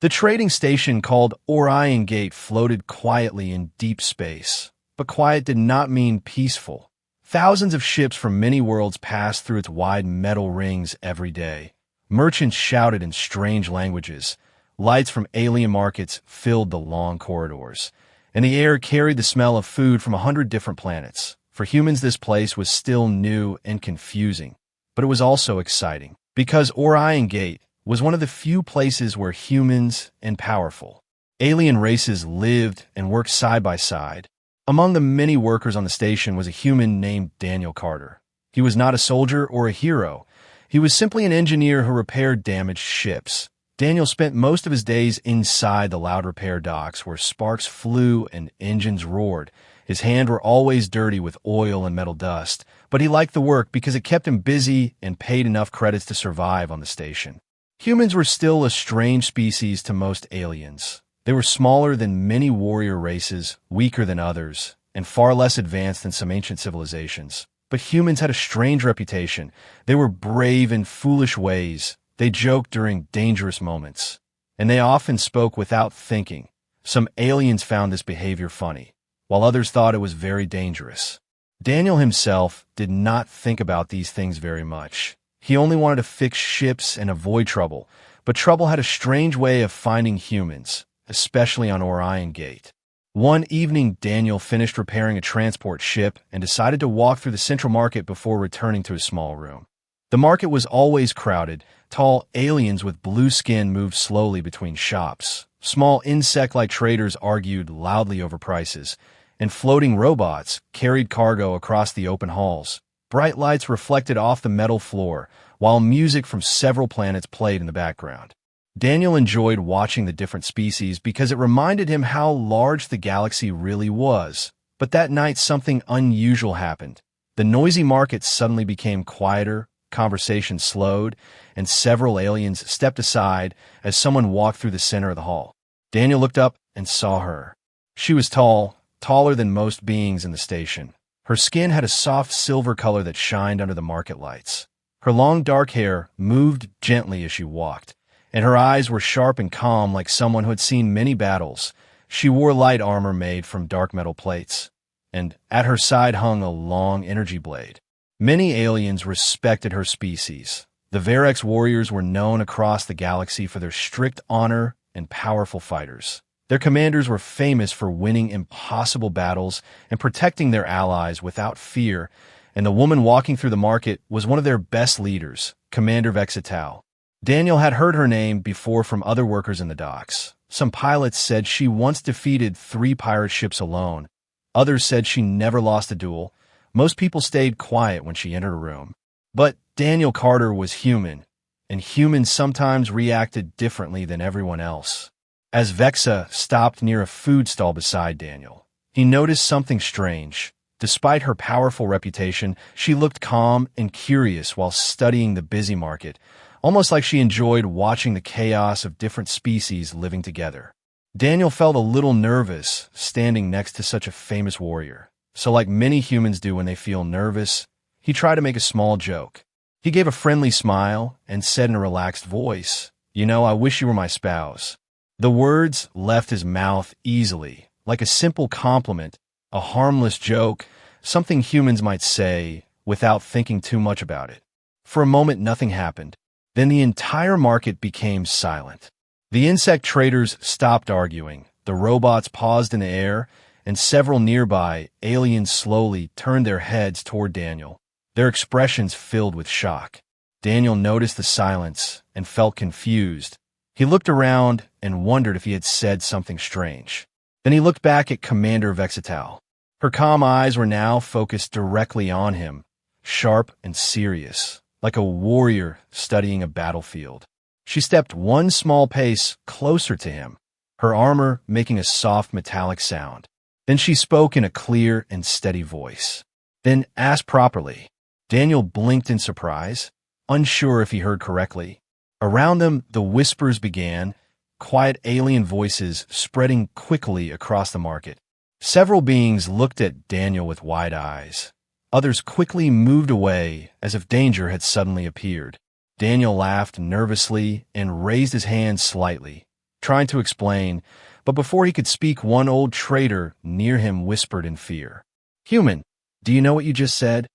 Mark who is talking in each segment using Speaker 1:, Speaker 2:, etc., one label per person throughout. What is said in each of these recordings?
Speaker 1: The trading station called Orion Gate floated quietly in deep space. But quiet did not mean peaceful. Thousands of ships from many worlds passed through its wide metal rings every day. Merchants shouted in strange languages. Lights from alien markets filled the long corridors. And the air carried the smell of food from 100 different planets. For humans, this place was still new and confusing. But it was also exciting, because Orion Gate was one of the few places where humans and powerful alien races lived and worked side by side. Among the many workers on the station was a human named Daniel Carter. He was not a soldier or a hero. He was simply an engineer who repaired damaged ships. Daniel spent most of his days inside the loud repair docks where sparks flew and engines roared. His hands were always dirty with oil and metal dust, but he liked the work because it kept him busy and paid enough credits to survive on the station. Humans were still a strange species to most aliens. They were smaller than many warrior races, weaker than others, and far less advanced than some ancient civilizations. But humans had a strange reputation. They were brave in foolish ways. They joked during dangerous moments, and they often spoke without thinking. Some aliens found this behavior funny, while others thought it was very dangerous. Daniel himself did not think about these things very much. He only wanted to fix ships and avoid trouble, but trouble had a strange way of finding humans, especially on Orion Gate. One evening, Daniel finished repairing a transport ship and decided to walk through the central market before returning to his small room. The market was always crowded. Tall aliens with blue skin moved slowly between shops. Small insect-like traders argued loudly over prices, and floating robots carried cargo across the open halls. Bright lights reflected off the metal floor, while music from several planets played in the background. Daniel enjoyed watching the different species because it reminded him how large the galaxy really was. But that night, something unusual happened. The noisy market suddenly became quieter, conversation slowed, and several aliens stepped aside as someone walked through the center of the hall. Daniel looked up and saw her. She was tall, taller than most beings in the station. Her skin had a soft silver color that shined under the market lights. Her long dark hair moved gently as she walked, and her eyes were sharp and calm like someone who had seen many battles. She wore light armor made from dark metal plates, and at her side hung a long energy blade. Many aliens respected her species. The Varex warriors were known across the galaxy for their strict honor and powerful fighters. Their commanders were famous for winning impossible battles and protecting their allies without fear, and the woman walking through the market was one of their best leaders, Commander Vexitao. Daniel had heard her name before from other workers in the docks. Some pilots said she once defeated 3 pirate ships alone. Others said she never lost a duel. Most people stayed quiet when she entered a room. But Daniel Carter was human, and humans sometimes reacted differently than everyone else. As Vexa stopped near a food stall beside Daniel, he noticed something strange. Despite her powerful reputation, she looked calm and curious while studying the busy market, almost like she enjoyed watching the chaos of different species living together. Daniel felt a little nervous standing next to such a famous warrior. So like many humans do when they feel nervous, he tried to make a small joke. He gave a friendly smile and said in a relaxed voice, "You know, I wish you were my spouse." The words left his mouth easily, like a simple compliment, a harmless joke, something humans might say without thinking too much about it. For a moment, nothing happened. Then the entire market became silent. The insect traders stopped arguing, the robots paused in the air, and several nearby aliens slowly turned their heads toward Daniel, their expressions filled with shock. Daniel noticed the silence and felt confused. He looked around and wondered if he had said something strange. Then he looked back at Commander Vexitao. Her calm eyes were now focused directly on him, sharp and serious, like a warrior studying a battlefield. She stepped one small pace closer to him, her armor making a soft metallic sound. Then she spoke in a clear and steady voice. Then asked properly. Daniel blinked in surprise, unsure if he heard correctly. Around them, the whispers began, quiet alien voices spreading quickly across the market. Several beings looked at Daniel with wide eyes. Others quickly moved away as if danger had suddenly appeared. Daniel laughed nervously and raised his hand slightly. trying to explain, but before he could speak, one old trader near him whispered in fear, "Human, do you know what you just said?"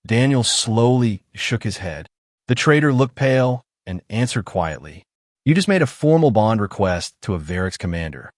Speaker 1: Daniel slowly shook his head. The trader looked pale and answered quietly, "You just made a formal bond request to a Varix commander."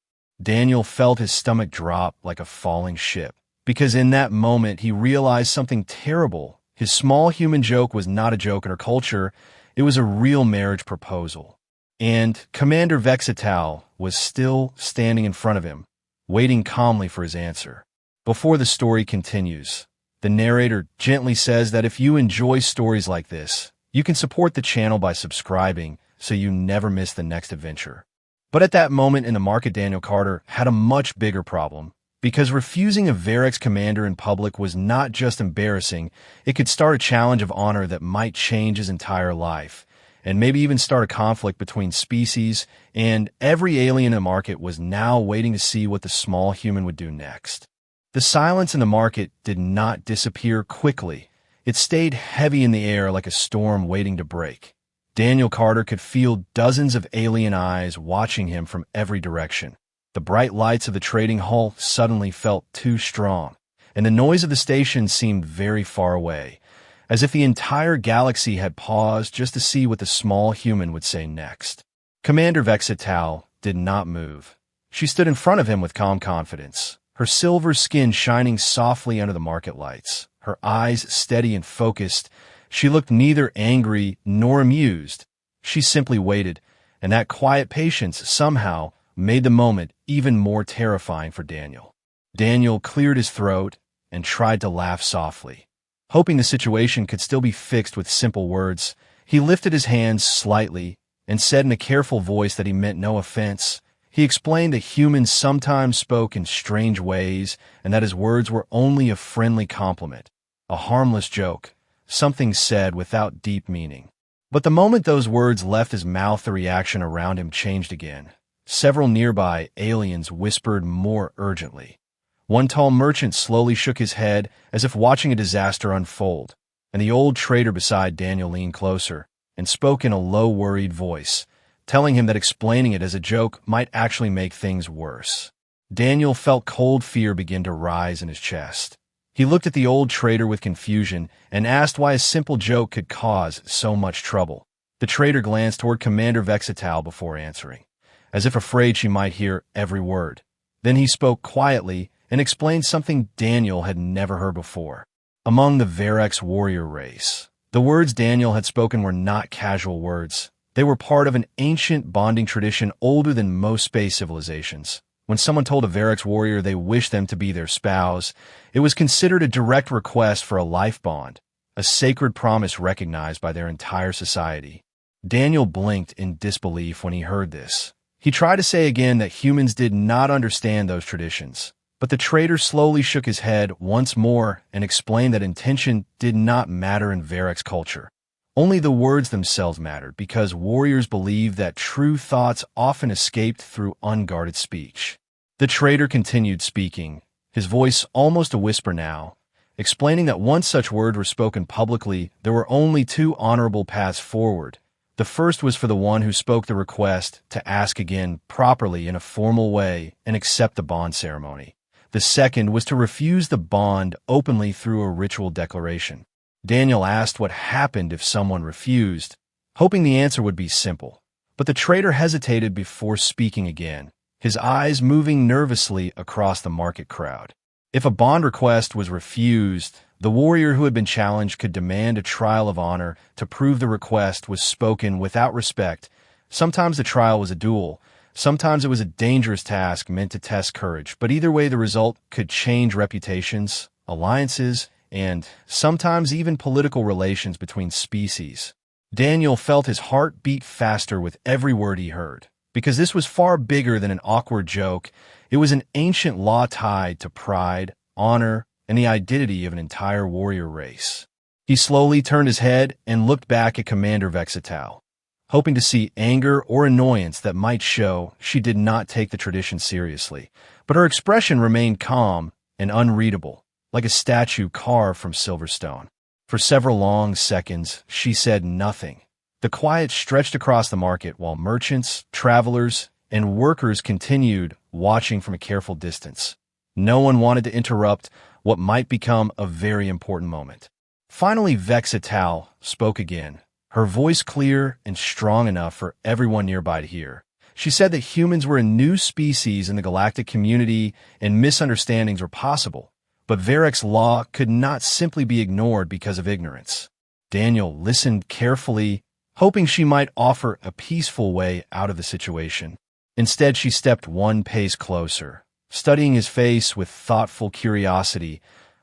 Speaker 1: Daniel felt his stomach drop like a falling ship, because in that moment he realized something terrible. His small human joke was not a joke in her culture, it was a real marriage proposal. And Commander Vexital was still standing in front of him, waiting calmly for his answer. Before the story continues, the narrator gently says that if you enjoy stories like this, you can support the channel by subscribing so you never miss the next adventure. But at that moment in the market, Daniel Carter had a much bigger problem, because refusing a Varix commander in public was not just embarrassing, it could start a challenge of honor that might change his entire life, and maybe even start a conflict between species, and every alien in the market was now waiting to see what the small human would do next. The silence in the market did not disappear quickly. It stayed heavy in the air like a storm waiting to break. Daniel Carter could feel dozens of alien eyes watching him from every direction. The bright lights of the trading hall suddenly felt too strong, and the noise of the station seemed very far away, as if the entire galaxy had paused just to see what the small human would say next. Commander Vexital did not move. She stood in front of him with calm confidence, her silver skin shining softly under the market lights, her eyes steady and focused. She looked neither angry nor amused. She simply waited, and that quiet patience somehow made the moment even more terrifying for Daniel. Daniel cleared his throat and tried to laugh softly. Hoping the situation could still be fixed with simple words, he lifted his hands slightly and said in a careful voice that he meant no offense. He explained that humans sometimes spoke in strange ways and that his words were only a friendly compliment, a harmless joke, something said without deep meaning. But the moment those words left his mouth, the reaction around him changed again. Several nearby aliens whispered more urgently. One tall merchant slowly shook his head as if watching a disaster unfold, and the old trader beside Daniel leaned closer and spoke in a low, worried voice, telling him that explaining it as a joke might actually make things worse. Daniel felt cold fear begin to rise in his chest. He looked at the old trader with confusion and asked why a simple joke could cause so much trouble. The trader glanced toward Commander Vexital before answering, as if afraid she might hear every word. Then he spoke quietly and explained something Daniel had never heard before. Among the Varix warrior race, the words Daniel had spoken were not casual words. They were part of an ancient bonding tradition older than most space civilizations. When someone told a Varix warrior they wished them to be their spouse, it was considered a direct request for a life bond, a sacred promise recognized by their entire society. Daniel blinked in disbelief when he heard this. He tried to say again that humans did not understand those traditions, but the trader slowly shook his head once more and explained that intention did not matter in Varix culture. Only the words themselves mattered, because warriors believed that true thoughts often escaped through unguarded speech. The trader continued speaking, his voice almost a whisper now, explaining that once such words were spoken publicly, there were only two honorable paths forward. The first was for the one who spoke the request to ask again properly in a formal way and accept the bond ceremony. The second was to refuse the bond openly through a ritual declaration. Daniel asked what happened if someone refused, hoping the answer would be simple. But the trader hesitated before speaking again, his eyes moving nervously across the market crowd. If a bond request was refused, the warrior who had been challenged could demand a trial of honor to prove the request was spoken without respect. Sometimes the trial was a duel, sometimes it was a dangerous task meant to test courage, but either way the result could change reputations, alliances, and sometimes even political relations between species. Daniel felt his heart beat faster with every word he heard, because this was far bigger than an awkward joke. It was an ancient law tied to pride, honor, and the identity of an entire warrior race. He slowly turned his head and looked back at Commander Vexital, hoping to see anger or annoyance that might show she did not take the tradition seriously. But her expression remained calm and unreadable, like a statue carved from silver stone. For several long seconds, she said nothing. The quiet stretched across the market while merchants, travelers, and workers continued, watching from a careful distance. No one wanted to interrupt what might become a very important moment. Finally, Vexital spoke again, her voice clear and strong enough for everyone nearby to hear. She said that humans were a new species in the galactic community and misunderstandings were possible, but Varroc's law could not simply be ignored because of ignorance. Daniel listened carefully, hoping she might offer a peaceful way out of the situation. Instead, she stepped one pace closer, studying his face with thoughtful curiosity,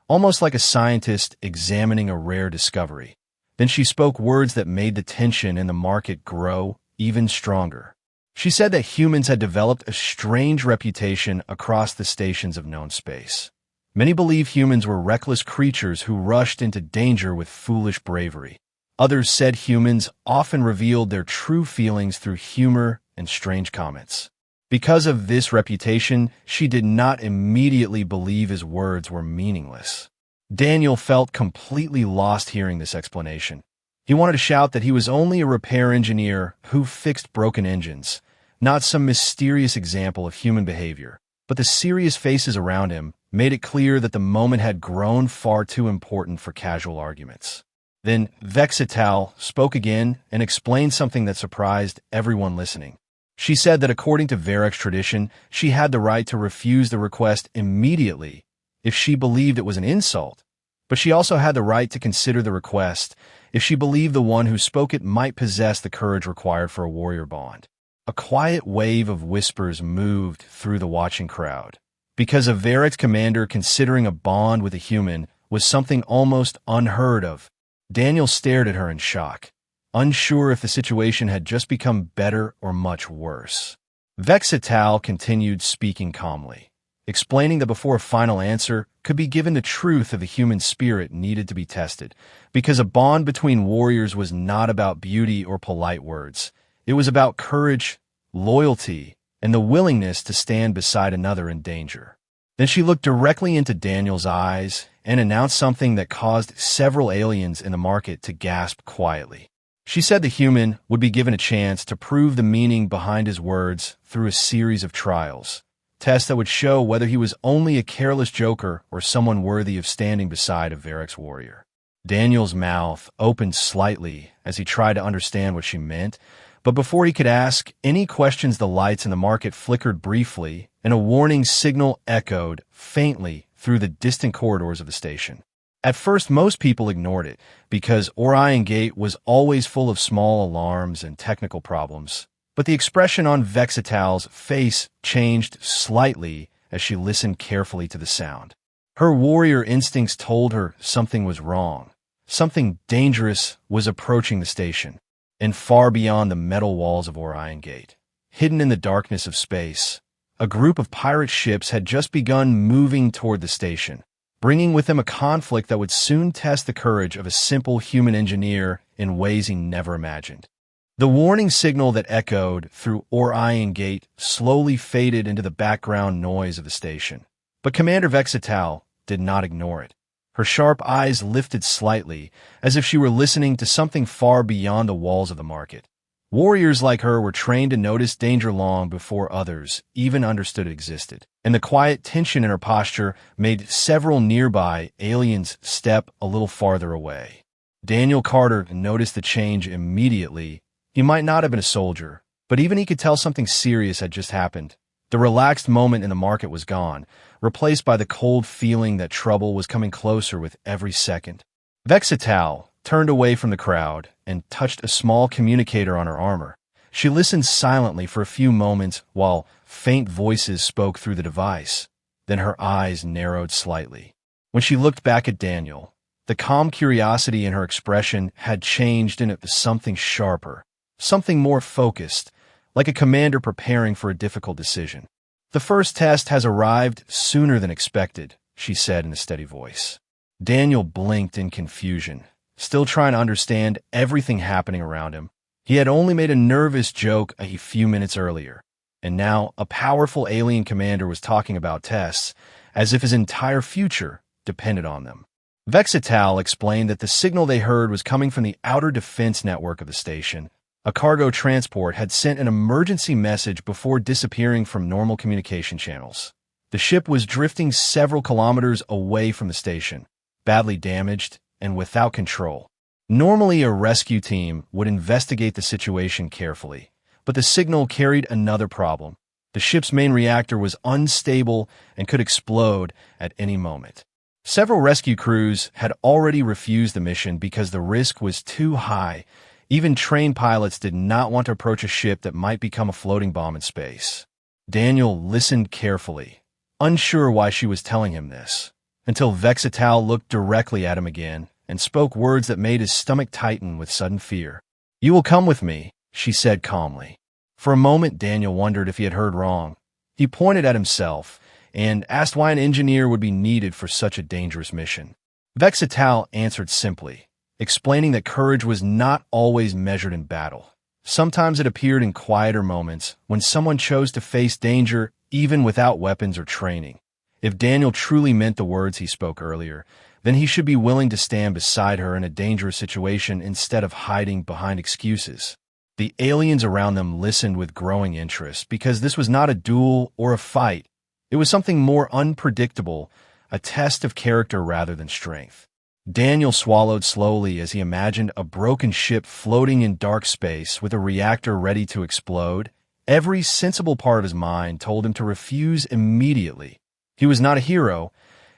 Speaker 1: almost like a scientist examining a rare discovery. Then she spoke words that made the tension in the market grow even stronger. She said that humans had developed a strange reputation across the stations of known space. Many believe humans were reckless creatures who rushed into danger with foolish bravery. Others said humans often revealed their true feelings through humor and strange comments. Because of this reputation, she did not immediately believe his words were meaningless. Daniel felt completely lost hearing this explanation. He wanted to shout that he was only a repair engineer who fixed broken engines, not some mysterious example of human behavior. But the serious faces around him made it clear that the moment had grown far too important for casual arguments. Then Vexital spoke again and explained something that surprised everyone listening. She said that according to Varroc's tradition, she had the right to refuse the request immediately if she believed it was an insult, but she also had the right to consider the request if she believed the one who spoke it might possess the courage required for a warrior bond. A quiet wave of whispers moved through the watching crowd. Because of Varroc's commander considering a bond with a human was something almost unheard of, Daniel stared at her in shock, unsure if the situation had just become better or much worse. Vexital continued speaking calmly, explaining that before a final answer could be given, the truth of the human spirit needed to be tested, because a bond between warriors was not about beauty or polite words. It was about courage, loyalty, and the willingness to stand beside another in danger. Then she looked directly into Daniel's eyes and announced something that caused several aliens in the market to gasp quietly. She said the human would be given a chance to prove the meaning behind his words through a series of trials, tests that would show whether he was only a careless joker or someone worthy of standing beside a Varroc's warrior. Daniel's mouth opened slightly as he tried to understand what she meant, but before he could ask any questions, the lights in the market flickered briefly, and a warning signal echoed faintly through the distant corridors of the station. At first, most people ignored it, because Orion Gate was always full of small alarms and technical problems. But the expression on Vexital's face changed slightly as she listened carefully to the sound. Her warrior instincts told her something was wrong. Something dangerous was approaching the station. And far beyond the metal walls of Orion Gate, hidden in the darkness of space, a group of pirate ships had just begun moving toward the station, bringing with them a conflict that would soon test the courage of a simple human engineer in ways he never imagined. The warning signal that echoed through Orion Gate slowly faded into the background noise of the station. But Commander Vexital did not ignore it. Her sharp eyes lifted slightly, as if she were listening to something far beyond the walls of the market. Warriors like her were trained to notice danger long before others even understood it existed, and the quiet tension in her posture made several nearby aliens step a little farther away. Daniel Carter noticed the change immediately. He might not have been a soldier, but even he could tell something serious had just happened. The relaxed moment in the market was gone, replaced by the cold feeling that trouble was coming closer with every second. Vexital turned away from the crowd and touched a small communicator on her armor. She listened silently for a few moments while faint voices spoke through the device. Then her eyes narrowed slightly. When she looked back at Daniel, the calm curiosity in her expression had changed into something sharper, something more focused, like a commander preparing for a difficult decision. "The first test has arrived sooner than expected," she said in a steady voice. Daniel blinked in confusion, still trying to understand everything happening around him. He had only made a nervous joke a few minutes earlier, and now a powerful alien commander was talking about tests, as if his entire future depended on them. Vexital explained that the signal they heard was coming from the outer defense network of the station, A cargo transport had sent an emergency message before disappearing from normal communication channels. The ship was drifting several kilometers away from the station, badly damaged and without control. Normally, a rescue team would investigate the situation carefully, but the signal carried another problem. The ship's main reactor was unstable and could explode at any moment. Several rescue crews had already refused the mission because the risk was too high. Even trained pilots did not want to approach a ship that might become a floating bomb in space. Daniel listened carefully, unsure why she was telling him this, until Vexital looked directly at him again and spoke words that made his stomach tighten with sudden fear. "You will come with me," she said calmly. For a moment, Daniel wondered if he had heard wrong. He pointed at himself and asked why an engineer would be needed for such a dangerous mission. Vexital answered simply, explaining that courage was not always measured in battle. Sometimes it appeared in quieter moments when someone chose to face danger even without weapons or training. If Daniel truly meant the words he spoke earlier, then he should be willing to stand beside her in a dangerous situation instead of hiding behind excuses. The aliens around them listened with growing interest because this was not a duel or a fight. It was something more unpredictable, a test of character rather than strength. Daniel swallowed slowly as he imagined a broken ship floating in dark space with a reactor ready to explode. Every sensible part of his mind told him to refuse immediately. He was not a hero.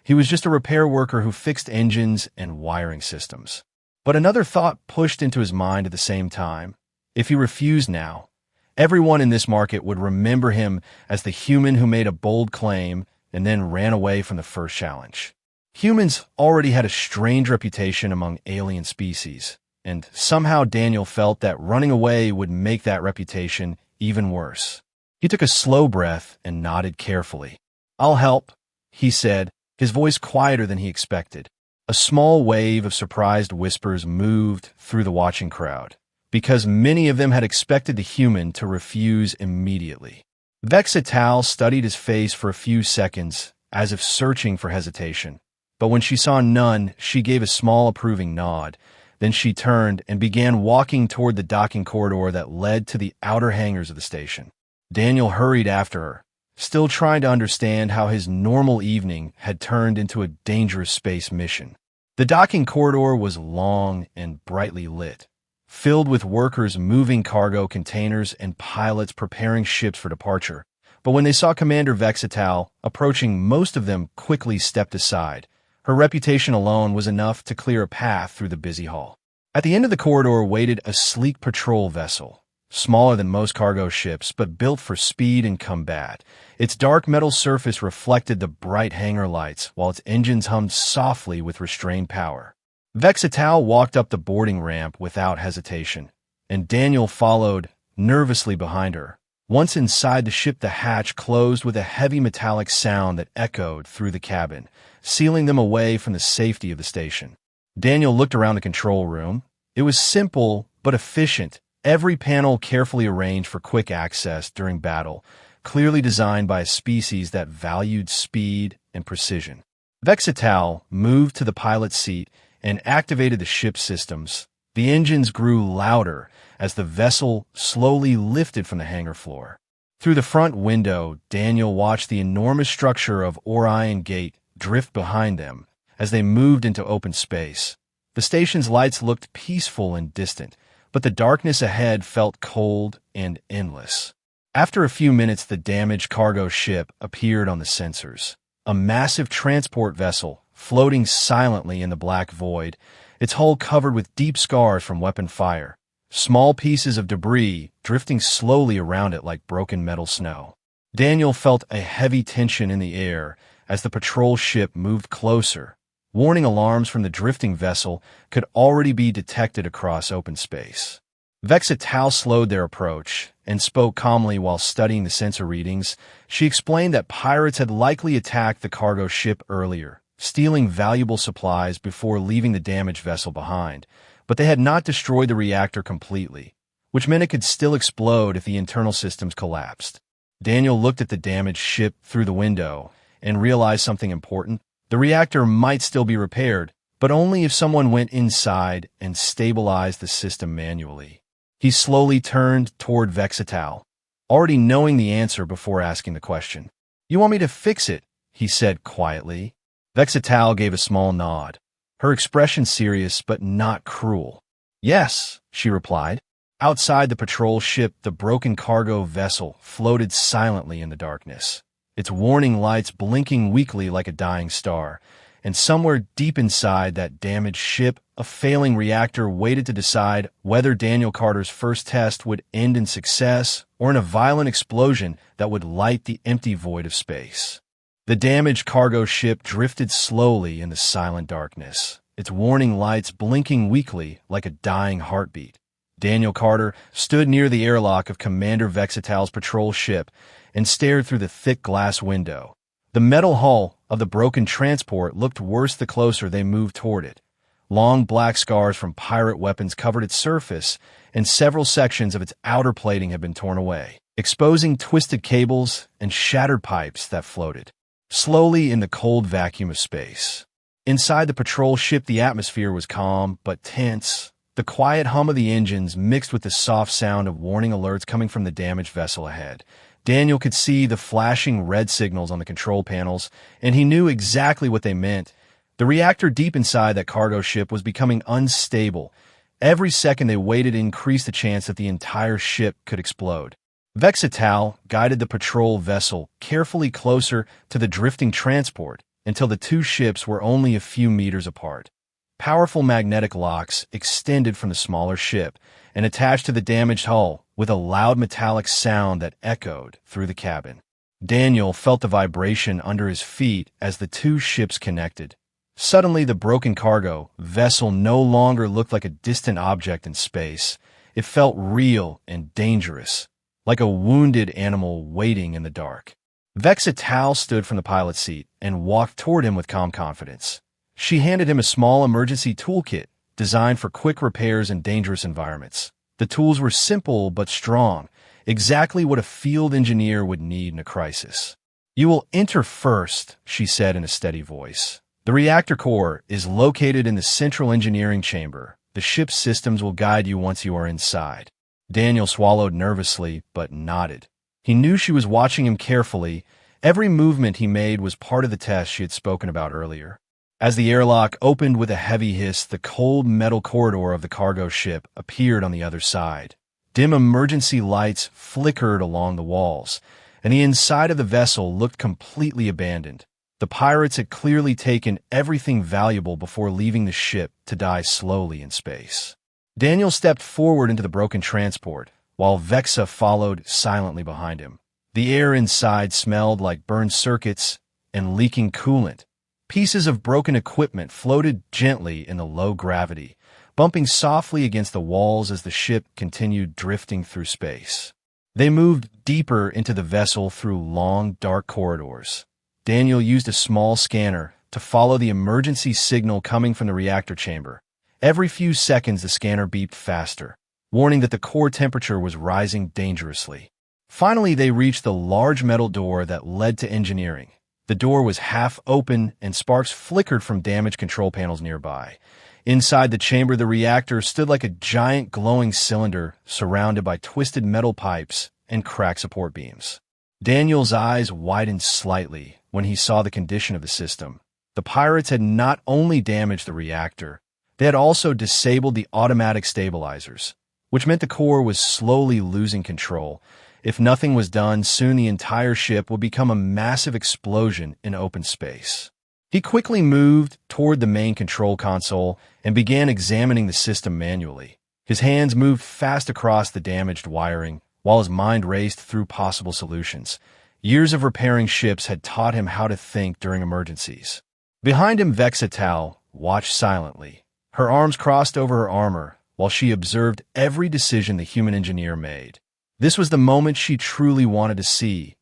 Speaker 1: He was just a repair worker who fixed engines and wiring systems. But another thought pushed into his mind at the same time. If he refused now, everyone in this market would remember him as the human who made a bold claim and then ran away from the first challenge. Humans already had a strange reputation among alien species, and somehow Daniel felt that running away would make that reputation even worse. He took a slow breath and nodded carefully. "I'll help," he said, his voice quieter than he expected. A small wave of surprised whispers moved through the watching crowd, because many of them had expected the human to refuse immediately. Vexital studied his face for a few seconds, as if searching for hesitation. But when she saw none, she gave a small approving nod. Then she turned and began walking toward the docking corridor that led to the outer hangars of the station. Daniel hurried after her, still trying to understand how his normal evening had turned into a dangerous space mission. The docking corridor was long and brightly lit, filled with workers moving cargo containers and pilots preparing ships for departure. But when they saw Commander Vexital approaching, most of them quickly stepped aside. Her reputation alone was enough to clear a path through the busy hall. At the end of the corridor waited a sleek patrol vessel, smaller than most cargo ships but built for speed and combat. Its dark metal surface reflected the bright hangar lights, while its engines hummed softly with restrained power. Vexital walked up the boarding ramp without hesitation, and Daniel followed nervously behind her. Once inside the ship, the hatch closed with a heavy metallic sound that echoed through the cabin, sealing them away from the safety of the station. Daniel looked around the control room. It was simple but efficient, every panel carefully arranged for quick access during battle, clearly designed by a species that valued speed and precision. Vexital moved to the pilot's seat and activated the ship's systems. The engines grew louder as the vessel slowly lifted from the hangar floor. Through the front window, Daniel watched the enormous structure of Orion Gate drift behind them as they moved into open space. The station's lights looked peaceful and distant, but the darkness ahead felt cold and endless. After a few minutes, the damaged cargo ship appeared on the sensors. A massive transport vessel floating silently in the black void, its hull covered with deep scars from weapon fire, small pieces of debris drifting slowly around it like broken metal snow. Daniel felt a heavy tension in the air as the patrol ship moved closer. Warning alarms from the drifting vessel could already be detected across open space. Vexital slowed their approach and spoke calmly while studying the sensor readings. She explained that pirates had likely attacked the cargo ship earlier, stealing valuable supplies before leaving the damaged vessel behind, but they had not destroyed the reactor completely, which meant it could still explode if the internal systems collapsed. Daniel looked at the damaged ship through the window and realized something important. The reactor might still be repaired, but only if someone went inside and stabilized the system manually. He slowly turned toward Vexatal, already knowing the answer before asking the question. "You want me to fix it?" he said quietly. Vexatal gave a small nod, her expression serious but not cruel. "Yes," she replied. Outside the patrol ship, the broken cargo vessel floated silently in the darkness, its warning lights blinking weakly like a dying star. And somewhere deep inside that damaged ship, a failing reactor waited to decide whether Daniel Carter's first test would end in success or in a violent explosion that would light the empty void of space. The damaged cargo ship drifted slowly in the silent darkness, its warning lights blinking weakly like a dying heartbeat. Daniel Carter stood near the airlock of Commander Vexatal's patrol ship and stared through the thick glass window. The metal hull of the broken transport looked worse the closer they moved toward it. Long black scars from pirate weapons covered its surface, and several sections of its outer plating had been torn away, exposing twisted cables and shattered pipes that floated slowly in the cold vacuum of space. Inside the patrol ship, the atmosphere was calm but tense. The quiet hum of the engines mixed with the soft sound of warning alerts coming from the damaged vessel ahead. Daniel could see the flashing red signals on the control panels, and he knew exactly what they meant. The reactor deep inside that cargo ship was becoming unstable. Every second they waited increased the chance that the entire ship could explode. Vexatal guided the patrol vessel carefully closer to the drifting transport until the two ships were only a few meters apart. Powerful magnetic locks extended from the smaller ship and attached to the damaged hull with a loud metallic sound that echoed through the cabin. Daniel felt the vibration under his feet as the two ships connected. Suddenly, the broken cargo vessel no longer looked like a distant object in space. It felt real and dangerous, like a wounded animal waiting in the dark. Vexatal stood from the pilot's seat and walked toward him with calm confidence. She handed him a small emergency toolkit designed for quick repairs in dangerous environments. The tools were simple but strong, exactly what a field engineer would need in a crisis. "You will enter first," she said in a steady voice. "The reactor core is located in the central engineering chamber. The ship's systems will guide you once you are inside." Daniel swallowed nervously but nodded. He knew she was watching him carefully. Every movement he made was part of the test she had spoken about earlier. As the airlock opened with a heavy hiss, the cold metal corridor of the cargo ship appeared on the other side. Dim emergency lights flickered along the walls, and the inside of the vessel looked completely abandoned. The pirates had clearly taken everything valuable before leaving the ship to die slowly in space. Daniel stepped forward into the broken transport, while Vexa followed silently behind him. The air inside smelled like burned circuits and leaking coolant. Pieces of broken equipment floated gently in the low gravity, bumping softly against the walls as the ship continued drifting through space. They moved deeper into the vessel through long, dark corridors. Daniel used a small scanner to follow the emergency signal coming from the reactor chamber. Every few seconds, the scanner beeped faster, warning that the core temperature was rising dangerously. Finally, they reached the large metal door that led to engineering. The door was half open, and sparks flickered from damaged control panels nearby. Inside the chamber, the reactor stood like a giant glowing cylinder surrounded by twisted metal pipes and cracked support beams. Daniel's eyes widened slightly when he saw the condition of the system. The pirates had not only damaged the reactor, they had also disabled the automatic stabilizers, which meant the core was slowly losing control. If nothing was done, soon the entire ship would become a massive explosion in open space. He quickly moved toward the main control console and began examining the system manually. His hands moved fast across the damaged wiring, while his mind raced through possible solutions. Years of repairing ships had taught him how to think during emergencies. Behind him, Vexatal watched silently, her arms crossed over her armor, while she observed every decision the human engineer made. This was the moment she truly wanted to see.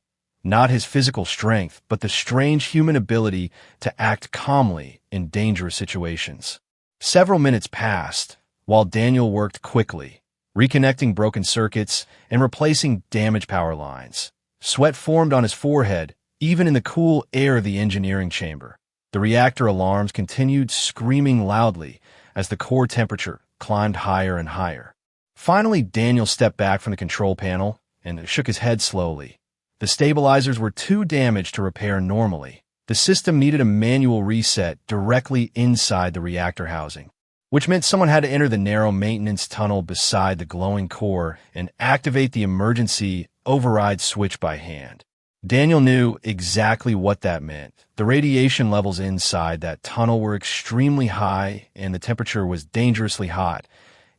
Speaker 1: Not his physical strength, but the strange human ability to act calmly in dangerous situations. Several minutes passed, while Daniel worked quickly, reconnecting broken circuits and replacing damaged power lines. Sweat formed on his forehead, even in the cool air of the engineering chamber. The reactor alarms continued screaming loudly as the core temperature climbed higher and higher. Finally, Daniel stepped back from the control panel and shook his head slowly. The stabilizers were too damaged to repair normally. The system needed a manual reset directly inside the reactor housing, which meant someone had to enter the narrow maintenance tunnel beside the glowing core and activate the emergency override switch by hand. Daniel knew exactly what that meant. The radiation levels inside that tunnel were extremely high, and the temperature was dangerously hot.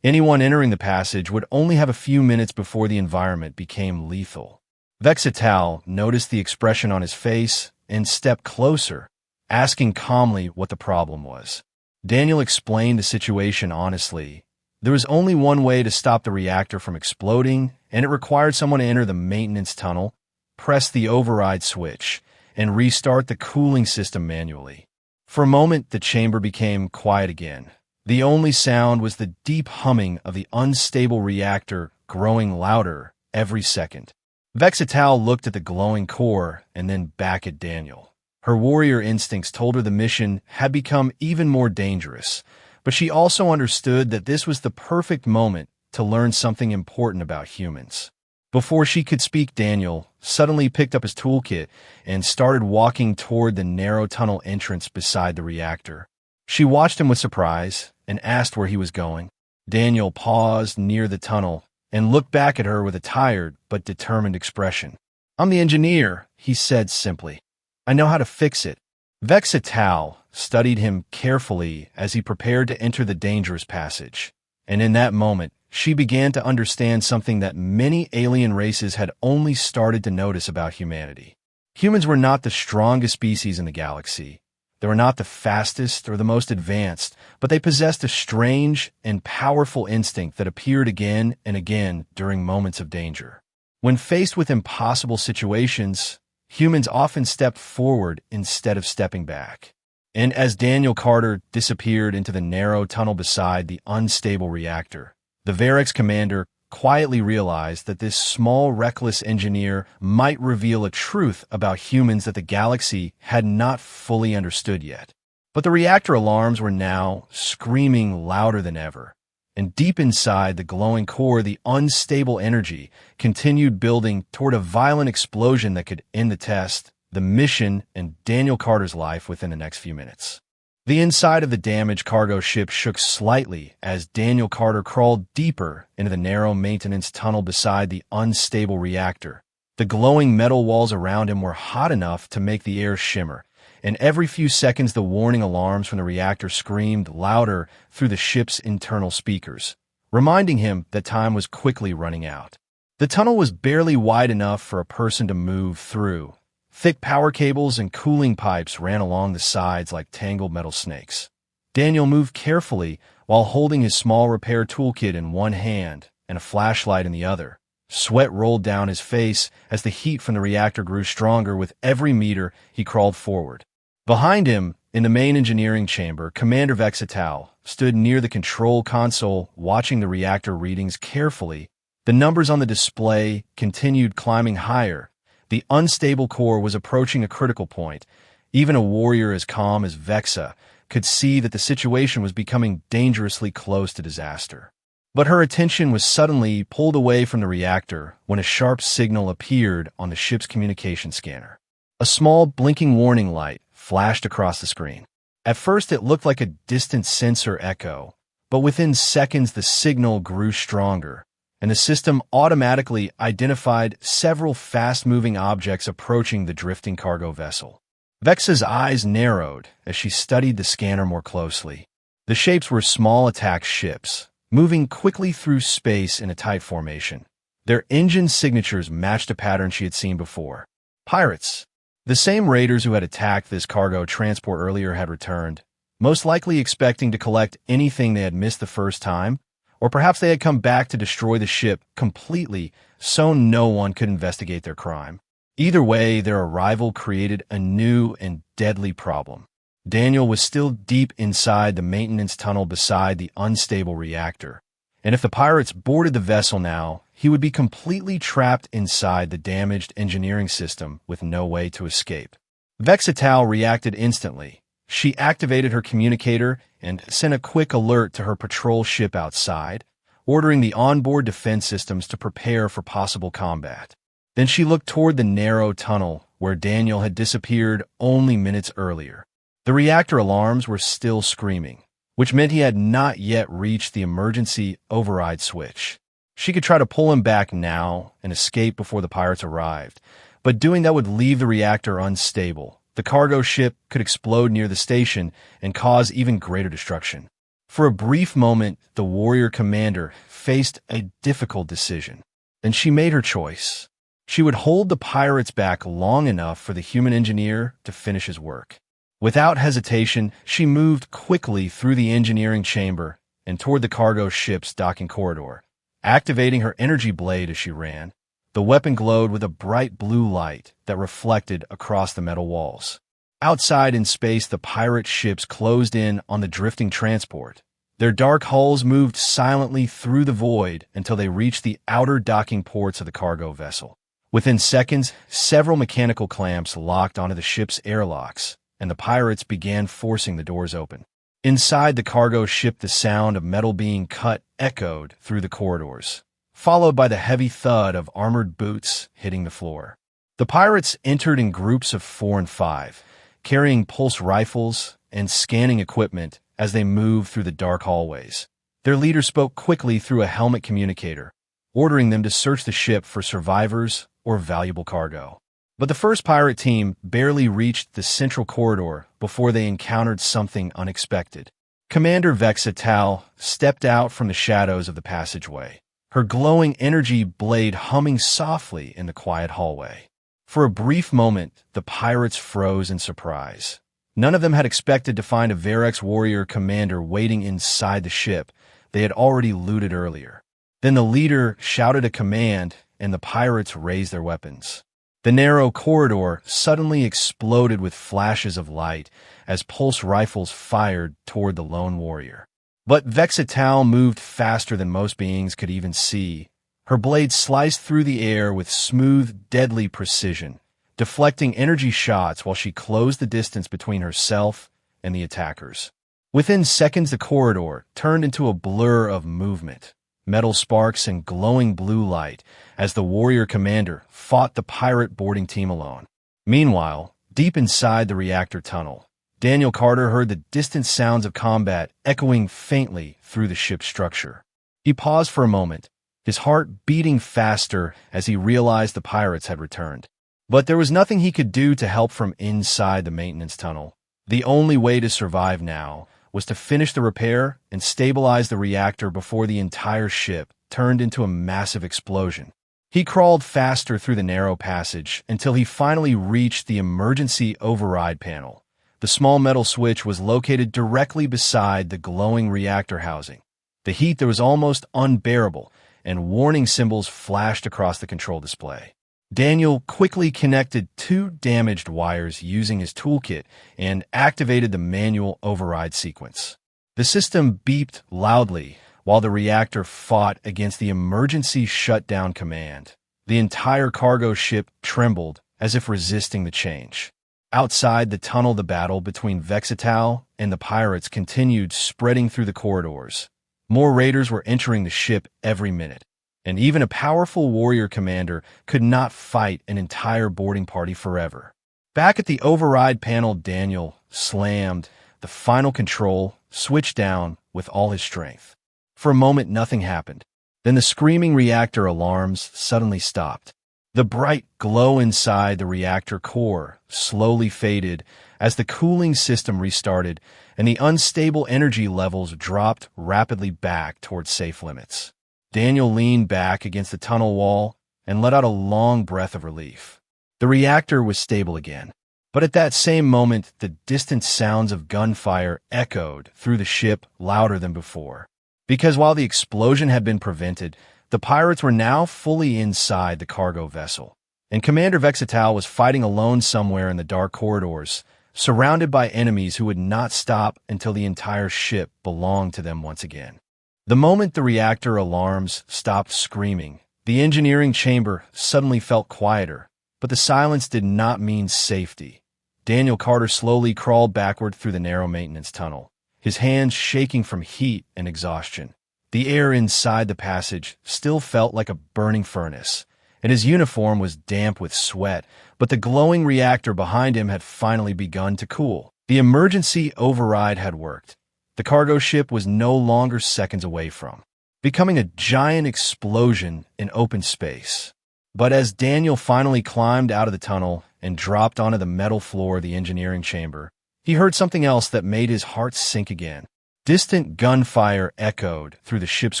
Speaker 1: Anyone entering the passage would only have a few minutes before the environment became lethal. Vexital noticed the expression on his face and stepped closer, asking calmly what the problem was. Daniel explained the situation honestly. There was only one way to stop the reactor from exploding, and it required someone to enter the maintenance tunnel, press the override switch, and restart the cooling system manually. For a moment, the chamber became quiet again. The only sound was the deep humming of the unstable reactor growing louder every second. Vexital looked at the glowing core and then back at Daniel. Her warrior instincts told her the mission had become even more dangerous, but she also understood that this was the perfect moment to learn something important about humans. Before she could speak, Daniel suddenly picked up his toolkit and started walking toward the narrow tunnel entrance beside the reactor. She watched him with surprise and asked where he was going. Daniel paused near the tunnel and looked back at her with a tired but determined expression. "I'm the engineer," he said simply. "I know how to fix it." Vexital studied him carefully as he prepared to enter the dangerous passage, and in that moment, she began to understand something that many alien races had only started to notice about humanity. Humans were not the strongest species in the galaxy. They were not the fastest or the most advanced, but they possessed a strange and powerful instinct that appeared again and again during moments of danger. When faced with impossible situations, humans often stepped forward instead of stepping back. And as Daniel Carter disappeared into the narrow tunnel beside the unstable reactor, the Varex commander quietly realized that this small, reckless engineer might reveal a truth about humans that the galaxy had not fully understood yet. But the reactor alarms were now screaming louder than ever, and deep inside the glowing core, the unstable energy continued building toward a violent explosion that could end the test, the mission, and Daniel Carter's life within the next few minutes. The inside of the damaged cargo ship shook slightly as Daniel Carter crawled deeper into the narrow maintenance tunnel beside the unstable reactor. The glowing metal walls around him were hot enough to make the air shimmer, and every few seconds the warning alarms from the reactor screamed louder through the ship's internal speakers, reminding him that time was quickly running out. The tunnel was barely wide enough for a person to move through. Thick power cables and cooling pipes ran along the sides like tangled metal snakes. Daniel moved carefully while holding his small repair toolkit in one hand and a flashlight in the other. Sweat rolled down his face as the heat from the reactor grew stronger with every meter he crawled forward. Behind him, in the main engineering chamber, Commander Vexital stood near the control console watching the reactor readings carefully. The numbers on the display continued climbing higher. The unstable core was approaching a critical point. Even a warrior as calm as Vexa could see that the situation was becoming dangerously close to disaster. But her attention was suddenly pulled away from the reactor when a sharp signal appeared on the ship's communication scanner. A small blinking warning light flashed across the screen. At first it looked like a distant sensor echo, but within seconds the signal grew stronger, and the system automatically identified several fast-moving objects approaching the drifting cargo vessel. Vexa's eyes narrowed as she studied the scanner more closely. The shapes were small attack ships, moving quickly through space in a tight formation. Their engine signatures matched a pattern she had seen before. Pirates. The same raiders who had attacked this cargo transport earlier had returned, most likely expecting to collect anything they had missed the first time, or perhaps they had come back to destroy the ship completely so no one could investigate their crime. Either way, their arrival created a new and deadly problem. Daniel was still deep inside the maintenance tunnel beside the unstable reactor, and if the pirates boarded the vessel now, he would be completely trapped inside the damaged engineering system with no way to escape. Vexital reacted instantly. She activated her communicator and sent a quick alert to her patrol ship outside. ordering the onboard defense systems to prepare for possible combat. Then she looked toward the narrow tunnel where Daniel had disappeared only minutes earlier. The reactor alarms were still screaming, which meant he had not yet reached the emergency override switch. She could try to pull him back now and escape before the pirates arrived, but doing that would leave the reactor unstable. The cargo ship could explode near the station and cause even greater destruction. For a brief moment, the warrior commander faced a difficult decision. Then she made her choice. She would hold the pirates back long enough for the human engineer to finish his work. Without hesitation, she moved quickly through the engineering chamber and toward the cargo ship's docking corridor, activating her energy blade as she ran. The weapon glowed with a bright blue light that reflected across the metal walls. Outside in space, the pirate ships closed in on the drifting transport. Their dark hulls moved silently through the void until they reached the outer docking ports of the cargo vessel. Within seconds, several mechanical clamps locked onto the ship's airlocks, and the pirates began forcing the doors open. Inside the cargo ship, the sound of metal being cut echoed through the corridors, followed by the heavy thud of armored boots hitting the floor. The pirates entered in groups of 4 and 5, carrying pulse rifles and scanning equipment as they moved through the dark hallways. Their leader spoke quickly through a helmet communicator, ordering them to search the ship for survivors or valuable cargo. But the first pirate team barely reached the central corridor before they encountered something unexpected. Commander Vexatal stepped out from the shadows of the passageway, her glowing energy blade humming softly in the quiet hallway. For a brief moment, the pirates froze in surprise. None of them had expected to find a Verex warrior commander waiting inside the ship they had already looted earlier. Then the leader shouted a command, and the pirates raised their weapons. The narrow corridor suddenly exploded with flashes of light as pulse rifles fired toward the lone warrior. But Vexatal moved faster than most beings could even see. Her blade sliced through the air with smooth, deadly precision, deflecting energy shots while she closed the distance between herself and the attackers. Within seconds, the corridor turned into a blur of movement, metal sparks and glowing blue light as the warrior commander fought the pirate boarding team alone. Meanwhile, deep inside the reactor tunnel, Daniel Carter heard the distant sounds of combat echoing faintly through the ship's structure. He paused for a moment, his heart beating faster as he realized the pirates had returned. But there was nothing he could do to help from inside the maintenance tunnel. The only way to survive now was to finish the repair and stabilize the reactor before the entire ship turned into a massive explosion. He crawled faster through the narrow passage until he finally reached the emergency override panel. The small metal switch was located directly beside the glowing reactor housing. The heat there was almost unbearable, and warning symbols flashed across the control display. Daniel quickly connected 2 damaged wires using his toolkit and activated the manual override sequence. The system beeped loudly while the reactor fought against the emergency shutdown command. The entire cargo ship trembled as if resisting the change. Outside the tunnel, the battle between Vexatal and the pirates continued, spreading through the corridors. More raiders were entering the ship every minute, and even a powerful warrior commander could not fight an entire boarding party forever. Back at the override panel, Daniel slammed the final control switch down with all his strength. For a moment, nothing happened. Then the screaming reactor alarms suddenly stopped. The bright glow inside the reactor core slowly faded as the cooling system restarted, and the unstable energy levels dropped rapidly back towards safe limits. Daniel leaned back against the tunnel wall and let out a long breath of relief. The reactor was stable again, but at that same moment, the distant sounds of gunfire echoed through the ship louder than before. Because while the explosion had been prevented, the pirates were now fully inside the cargo vessel, and Commander Vexatal was fighting alone somewhere in the dark corridors, surrounded by enemies who would not stop until the entire ship belonged to them once again. The moment the reactor alarms stopped screaming, the engineering chamber suddenly felt quieter, but the silence did not mean safety. Daniel Carter slowly crawled backward through the narrow maintenance tunnel, his hands shaking from heat and exhaustion. The air inside the passage still felt like a burning furnace, and his uniform was damp with sweat, but the glowing reactor behind him had finally begun to cool. The emergency override had worked. The cargo ship was no longer seconds away from becoming a giant explosion in open space. But as Daniel finally climbed out of the tunnel and dropped onto the metal floor of the engineering chamber, he heard something else that made his heart sink again. Distant gunfire echoed through the ship's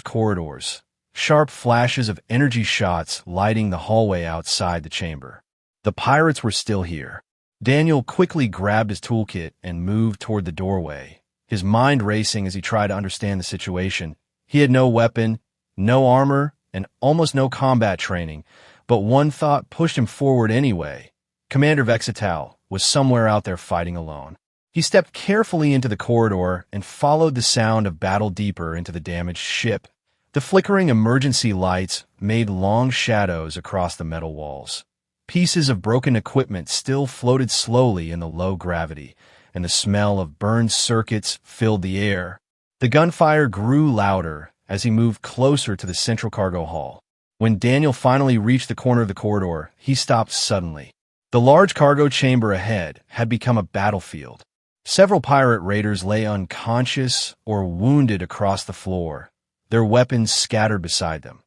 Speaker 1: corridors, sharp flashes of energy shots lighting the hallway outside the chamber. The pirates were still here. Daniel quickly grabbed his toolkit and moved toward the doorway, his mind racing as he tried to understand the situation. He had no weapon, no armor, and almost no combat training, but one thought pushed him forward anyway. Commander Vexatal was somewhere out there fighting alone. He stepped carefully into the corridor and followed the sound of battle deeper into the damaged ship. The flickering emergency lights made long shadows across the metal walls. Pieces of broken equipment still floated slowly in the low gravity, and the smell of burned circuits filled the air. The gunfire grew louder as he moved closer to the central cargo hall. When Daniel finally reached the corner of the corridor, he stopped suddenly. The large cargo chamber ahead had become a battlefield. Several pirate raiders lay unconscious or wounded across the floor, their weapons scattered beside them,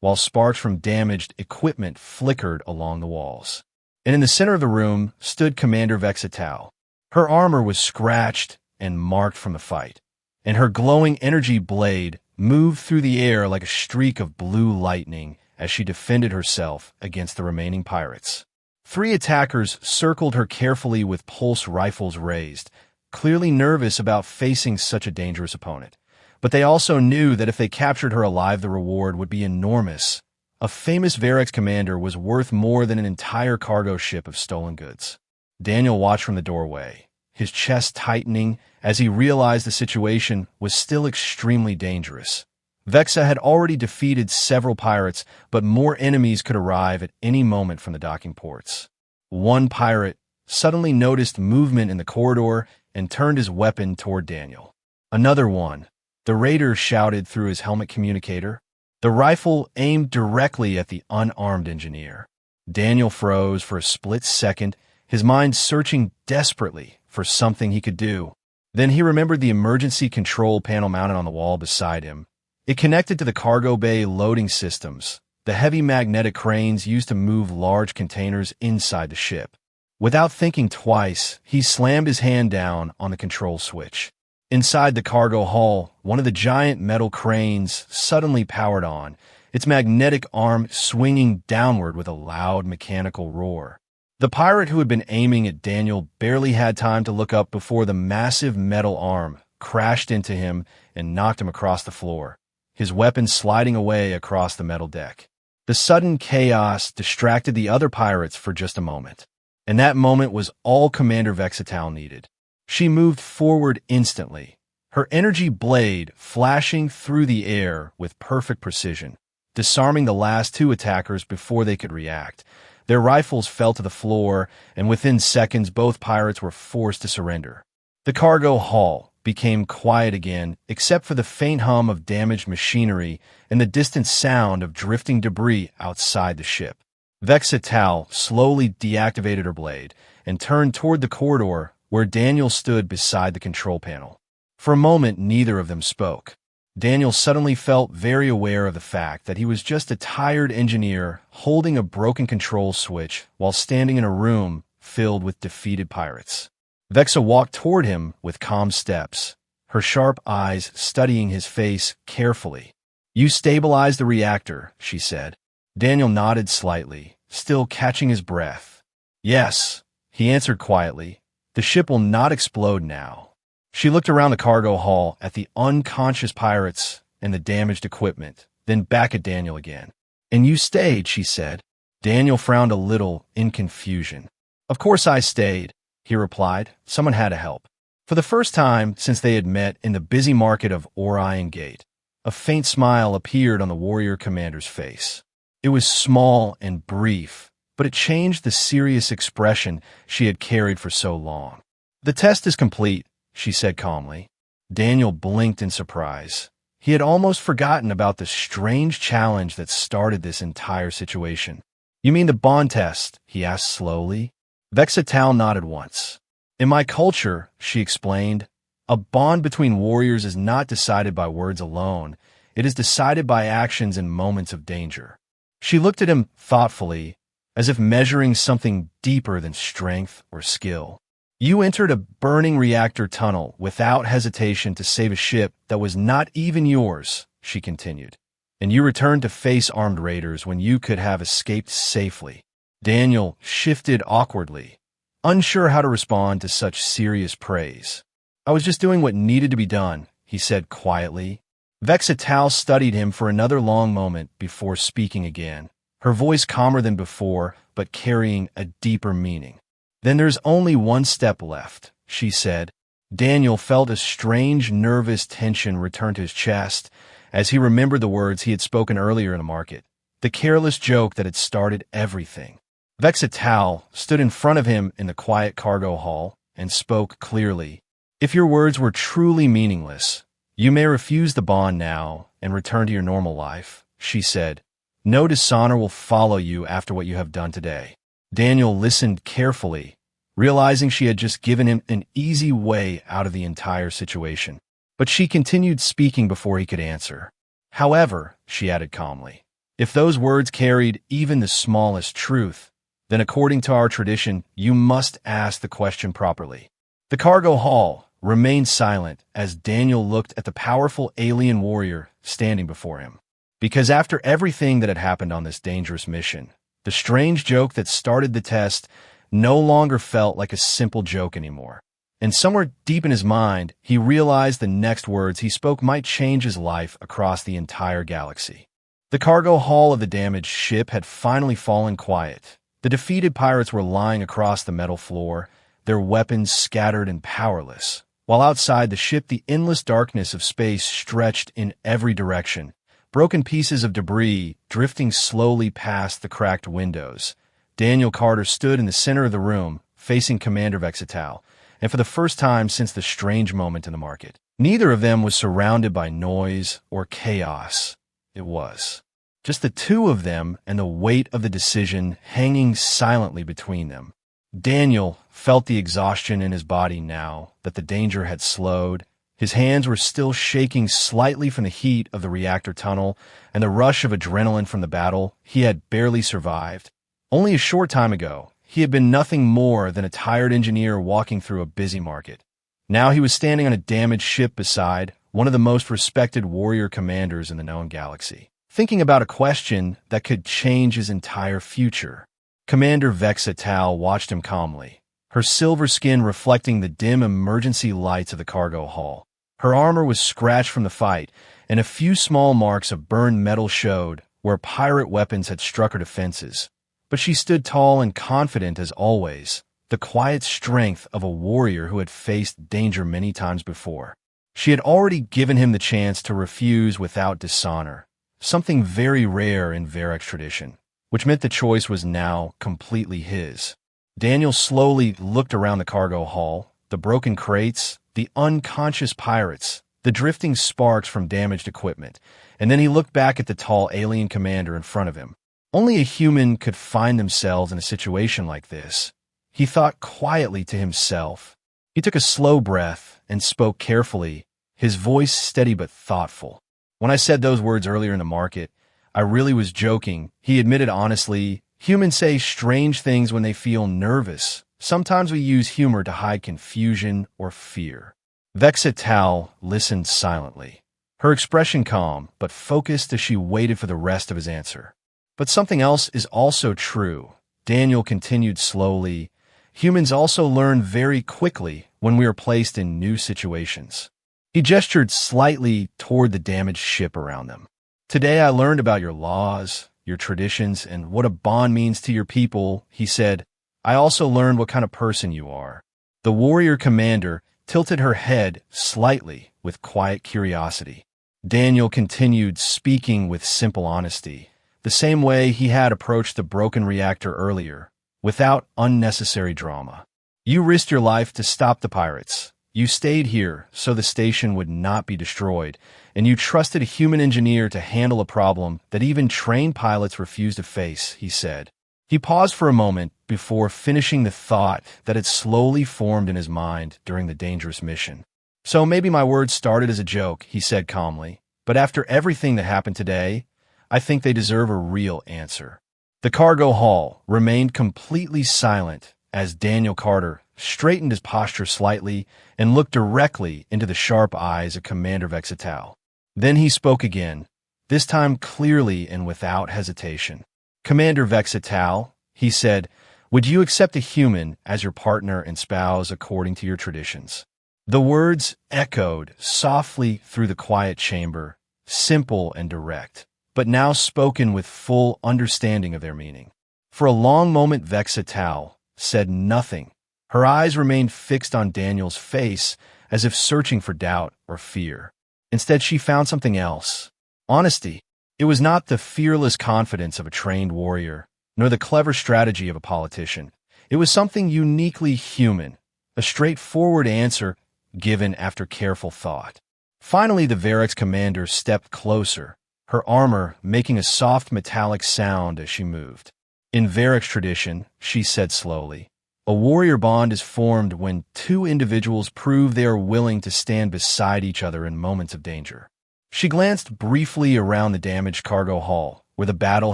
Speaker 1: while sparks from damaged equipment flickered along the walls. And in the center of the room stood Commander Vexatal. Her armor was scratched and marked from the fight, and her glowing energy blade moved through the air like a streak of blue lightning as she defended herself against the remaining pirates. 3 attackers circled her carefully with pulse rifles raised, clearly nervous about facing such a dangerous opponent. But they also knew that if they captured her alive, the reward would be enormous. A famous Varex commander was worth more than an entire cargo ship of stolen goods. Daniel watched from the doorway, his chest tightening as he realized the situation was still extremely dangerous. Vexa had already defeated several pirates, but more enemies could arrive at any moment from the docking ports. One pirate suddenly noticed movement in the corridor and turned his weapon toward Daniel. Another one. The raider shouted through his helmet communicator. The rifle aimed directly at the unarmed engineer. Daniel froze for a split second, his mind searching desperately for something he could do. Then he remembered the emergency control panel mounted on the wall beside him. It connected to the cargo bay loading systems, the heavy magnetic cranes used to move large containers inside the ship. Without thinking twice, he slammed his hand down on the control switch. Inside the cargo hull, one of the giant metal cranes suddenly powered on, its magnetic arm swinging downward with a loud mechanical roar. The pirate who had been aiming at Daniel barely had time to look up before the massive metal arm crashed into him and knocked him across the floor, his weapon sliding away across the metal deck. The sudden chaos distracted the other pirates for just a moment, and that moment was all Commander Vexatal needed. She moved forward instantly, her energy blade flashing through the air with perfect precision, disarming the last 2 attackers before they could react. Their rifles fell to the floor, and within seconds both pirates were forced to surrender. The cargo hull became quiet again, except for the faint hum of damaged machinery and the distant sound of drifting debris outside the ship. Vexatal slowly deactivated her blade and turned toward the corridor where Daniel stood beside the control panel. For a moment, neither of them spoke. Daniel suddenly felt very aware of the fact that he was just a tired engineer holding a broken control switch while standing in a room filled with defeated pirates. Vexa walked toward him with calm steps, her sharp eyes studying his face carefully. "You stabilized the reactor," she said. Daniel nodded slightly, still catching his breath. "Yes," he answered quietly. "The ship will not explode now." She looked around the cargo hull at the unconscious pirates and the damaged equipment, then back at Daniel again. "And you stayed," she said. Daniel frowned a little in confusion. "Of course I stayed," he replied. "Someone had to help." For the first time since they had met in the busy market of Orion Gate, a faint smile appeared on the warrior commander's face. It was small and brief, but it changed the serious expression she had carried for so long. "The test is complete," she said calmly. Daniel blinked in surprise. He had almost forgotten about the strange challenge that started this entire situation. "You mean the bond test?" he asked slowly. Vexatal nodded once. "In my culture," she explained, "a bond between warriors is not decided by words alone. It is decided by actions in moments of danger." She looked at him thoughtfully, as if measuring something deeper than strength or skill. "You entered a burning reactor tunnel without hesitation to save a ship that was not even yours," she continued. "And you returned to face armed raiders when you could have escaped safely." Daniel shifted awkwardly, unsure how to respond to such serious praise. "I was just doing what needed to be done," he said quietly. Vexatal studied him for another long moment before speaking again, her voice calmer than before, but carrying a deeper meaning. "Then there's only one step left," she said. Daniel felt a strange, nervous tension return to his chest as he remembered the words he had spoken earlier in the market, the careless joke that had started everything. Vexatal stood in front of him in the quiet cargo hall and spoke clearly. "If your words were truly meaningless, you may refuse the bond now and return to your normal life," she said. "No dishonor will follow you after what you have done today." Daniel listened carefully, realizing she had just given him an easy way out of the entire situation. But she continued speaking before he could answer. "However," she added calmly, "if those words carried even the smallest truth, then according to our tradition, you must ask the question properly." The cargo hall remained silent as Daniel looked at the powerful alien warrior standing before him. Because after everything that had happened on this dangerous mission, the strange joke that started the test no longer felt like a simple joke anymore. And somewhere deep in his mind, he realized the next words he spoke might change his life across the entire galaxy. The cargo hull of the damaged ship had finally fallen quiet. The defeated pirates were lying across the metal floor, their weapons scattered and powerless, while outside the ship the endless darkness of space stretched in every direction, broken pieces of debris drifting slowly past the cracked windows. Daniel Carter stood in the center of the room, facing Commander Vexatal, and for the first time since the strange moment in the market, neither of them was surrounded by noise or chaos. It was just the two of them and the weight of the decision hanging silently between them. Daniel felt the exhaustion in his body now that the danger had slowed. His hands were still shaking slightly from the heat of the reactor tunnel and the rush of adrenaline from the battle he had barely survived. Only a short time ago, he had been nothing more than a tired engineer walking through a busy market. Now he was standing on a damaged ship beside one of the most respected warrior commanders in the known galaxy, thinking about a question that could change his entire future. Commander Vexatal watched him calmly, her silver skin reflecting the dim emergency lights of the cargo hull. Her armor was scratched from the fight, and a few small marks of burned metal showed where pirate weapons had struck her defenses. But she stood tall and confident as always, the quiet strength of a warrior who had faced danger many times before. She had already given him the chance to refuse without dishonor, something very rare in Varric's tradition, which meant the choice was now completely his. Daniel slowly looked around the cargo hull, the broken crates, the unconscious pirates, the drifting sparks from damaged equipment, and then he looked back at the tall alien commander in front of him. Only a human could find themselves in a situation like this. He thought quietly to himself. He took a slow breath and spoke carefully, his voice steady but thoughtful. "When I said those words earlier in the market, I really was joking," he admitted honestly. "Humans say strange things when they feel nervous. Sometimes we use humor to hide confusion or fear." Vexatal listened silently, her expression calm but focused as she waited for the rest of his answer. "But something else is also true," Daniel continued slowly. "Humans also learn very quickly when we are placed in new situations." He gestured slightly toward the damaged ship around them. "Today I learned about your laws, your traditions, and what a bond means to your people," he said. "I also learned what kind of person you are." The warrior commander tilted her head slightly with quiet curiosity. Daniel continued speaking with simple honesty, the same way he had approached the broken reactor earlier, without unnecessary drama. "You risked your life to stop the pirates, You stayed here so the station would not be destroyed, and you trusted a human engineer to handle a problem that even trained pilots refused to face, he said. He paused for a moment before finishing the thought that had slowly formed in his mind during the dangerous mission. So maybe my words started as a joke, he said calmly, but after everything that happened today, I think they deserve a real answer. The cargo hall remained completely silent as Daniel Carter straightened his posture slightly and looked directly into the sharp eyes of Commander Vexitao. Then he spoke again, this time clearly and without hesitation. Commander Vexitao, he said, would you accept a human as your partner and spouse according to your traditions? The words echoed softly through the quiet chamber, simple and direct, but now spoken with full understanding of their meaning. For a long moment Vexitao said nothing. Her eyes remained fixed on Daniel's face as if searching for doubt or fear. Instead, she found something else. Honesty. It was not the fearless confidence of a trained warrior, nor the clever strategy of a politician. It was something uniquely human, a straightforward answer given after careful thought. Finally, the Varric's commander stepped closer, her armor making a soft metallic sound as she moved. In Varric's tradition, she said slowly, a warrior bond is formed when two individuals prove they are willing to stand beside each other in moments of danger. She glanced briefly around the damaged cargo hull, where the battle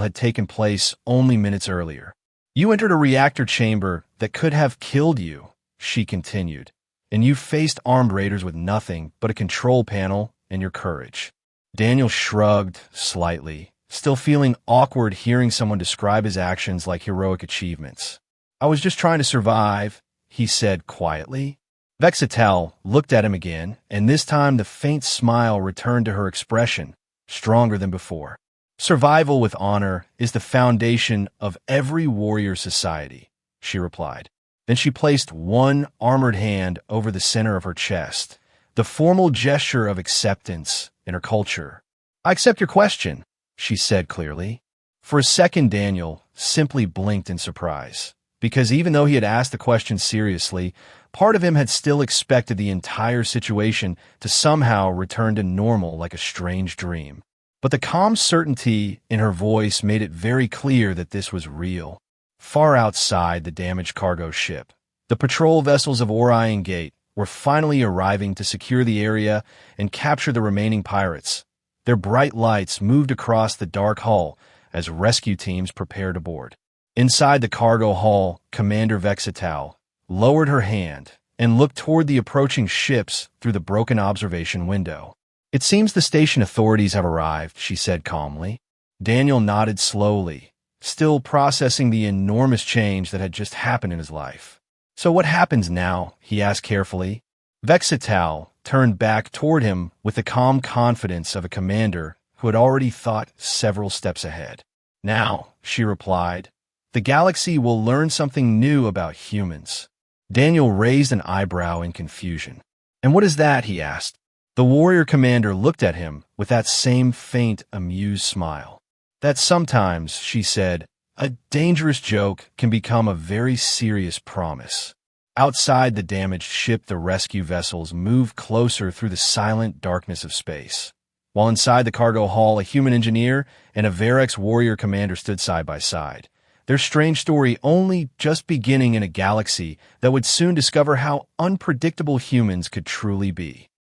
Speaker 1: had taken place only minutes earlier. You entered a reactor chamber that could have killed you, she continued, and you faced armed raiders with nothing but a control panel and your courage. Daniel shrugged slightly, still feeling awkward hearing someone describe his actions like heroic achievements. I was just trying to survive, he said quietly. Vexitao looked at him again, and this time the faint smile returned to her expression, stronger than before. Survival with honor is the foundation of every warrior society, she replied. Then she placed one armored hand over the center of her chest, the formal gesture of acceptance in her culture. I accept your question, she said clearly. For a second, Daniel simply blinked in surprise, because even though he had asked the question seriously, part of him had still expected the entire situation to somehow return to normal like a strange dream. But the calm certainty in her voice made it very clear that this was real. Far outside the damaged cargo ship, the patrol vessels of Orion Gate were finally arriving to secure the area and capture the remaining pirates. Their bright lights moved across the dark hull as rescue teams prepared to board. Inside the cargo hull, Commander Vexitao lowered her hand and looked toward the approaching ships through the broken observation window. It seems the station authorities have arrived, she said calmly. Daniel nodded slowly, still processing the enormous change that had just happened in his life. So what happens now? He asked carefully. Vexitao turned back toward him with the calm confidence of a commander who had already thought several steps ahead. Now, she replied, the galaxy will learn something new about humans. Daniel raised an eyebrow in confusion. And what is that? He asked. The warrior commander looked at him with that same faint, amused smile. That sometimes, she said, a dangerous joke can become a very serious promise. Outside the damaged ship, the rescue vessels moved closer through the silent darkness of space. While inside the cargo hull, a human engineer and a Varric's warrior commander stood side by side. Their strange story only just beginning in a galaxy that would soon discover how unpredictable humans could truly be.